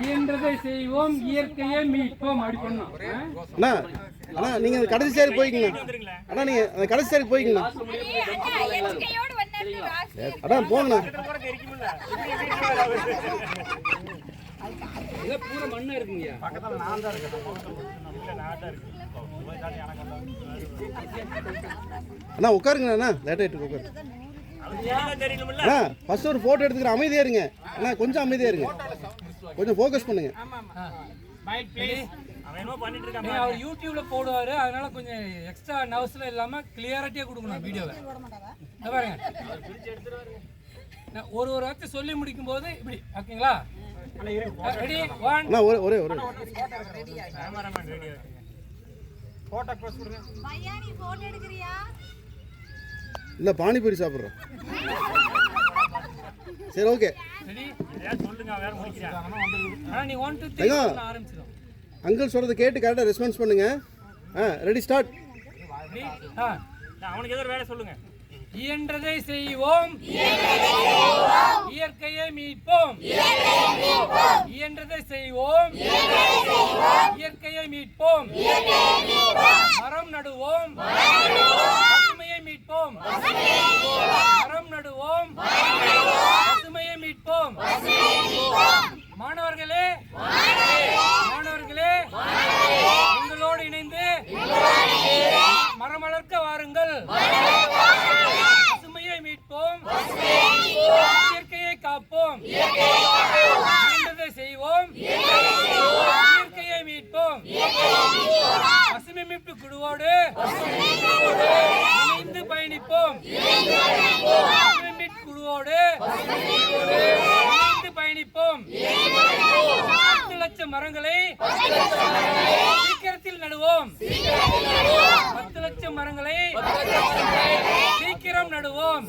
இயன்றதை செய்வோம், இயற்கையை மீட்போம். அப்படி பண்ணோம். அண்ணா நீங்க கடைசி சேருக்கு போய்க்கீங்க. அண்ணா நீங்க அந்த கடைசி சேருக்கு போய்க்கீங்க. அண்ணா போங்கண்ணா. இத பூரா மண்ணா இருக்குங்க. பக்கத்துல நான் தான் இருக்கேன். நாட்டா இருக்கு. அண்ணா உட்காருங்க அண்ணா. லேட் ஆயிட்டு உட்காருங்க. அண்ணா ஃபர்ஸ்ட் ஒரு போட்டோ எடுத்துக்கிற. அமைதியா இருங்க அண்ணா. கொஞ்சம் அமைதியா இருங்க. கொஞ்சம் ஃபோக்கஸ் பண்ணுங்க. Mic please. அவன் என்ன பண்ணிட்டு இருக்கான்? அவர் யூடியூப்ல போடுவாரு. அதனால கொஞ்சம் எக்ஸ்ட்ரா நர்வஸ்ல இல்லாம கிளியரிட்டியா கொடுக்கணும் வீடியோவை. பாருங்க. நான் ஒரு வார்த்தை சொல்லி முடிக்கும் போது இப்படி ஓகேங்களா? ரெடி 1 அண்ணா ஒரே கேமராமேன் ரெடியா இருக்கு. போட்டோ போஸ் கொடுங்க. பையா நீ போட்டோ எடுக்கறியா? இல்ல பானிபூரி சாப்பிடுறோம். சரி ஓகே. ரெடி ஏன் சொல்லுங்க வேற முடிக்கறா. அண்ணா நீ 1 2 3 சொல்ல ஆரம்பிச்சிரோம். அங்கிள் சொல்றத கேட்டு கரெக்டா ரெஸ்பான்ஸ் பண்ணுங்க. Ready start. அவனுக்கு ஏதோ வேலை சொல்லுங்க. இயன்றதை செய்வோம், இயற்கையை மீட்போம். இயன்றதை செய்வோம், இயற்கையை மீட்போம். மரம் நடுவோம், பசுமையை மீட்போம். மரம் நடுவோம், பசுமையை மீட்போம். மாணவர்களே உங்களோடு இணைந்து மரம் வளர்க்க வாருங்கள். பசுமையை மீட்போம், இயற்கையை காப்போம். இயன்றதை செய்வோம், இயற்கையை மீட்போம். பசுமை மீட்பு குழுவோடு இணைந்து பயணிப்போம். பசுமை மீட்பு குழுவோடு இணைந்து பயணிப்போம். 10 லட்சம் மரங்களை சீக்கிரத்தில் நடுவோம். 10 லட்சம் மரங்களை சீக்கிரம் நடுவோம்.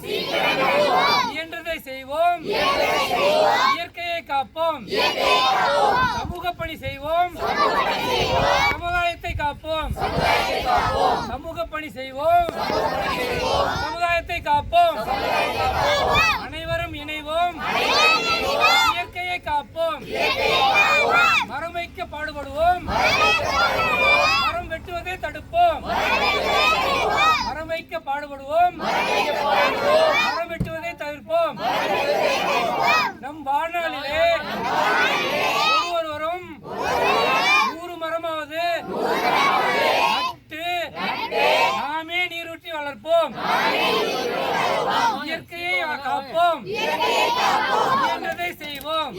இயன்றதை செய்வோம், இயற்கையை காப்போம். சமூக பணி செய்வோம், சமுதாயத்தை காப்போம். சமூக பணி செய்வோம், சமுதாயத்தை காப்போம். அனைவரும் இணைவோம், இயற்கையை காப்போம். மரம் வைக்க பாடுபடுவோம், மரம் வெட்டுவதை தடுப்போம். மரம் வைக்க பாடுபடுவோம், மரம் வெட்டுவதை தவிர்ப்போம். நம் வாழ்நாளிலே ஒவ்வொருவரும் 100 மரமாவது நட்டு நாமே நீரூற்றி வளர்ப்போம். இயற்கையை காப்போம், இயன்றதை செய்வோம்.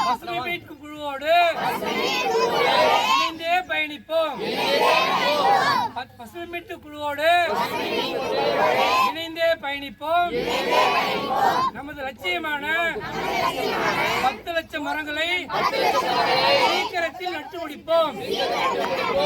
பசுமை மீட்பு குழுவோடு இணைந்தே பயணிப்போம். பசுமை மீட்பு குழுவோடு இணைந்தே பயணிப்போம். நமது லட்சியமான 10 லட்சம் மரங்களை சீக்கிரத்தில் நட்டு முடிப்போம்.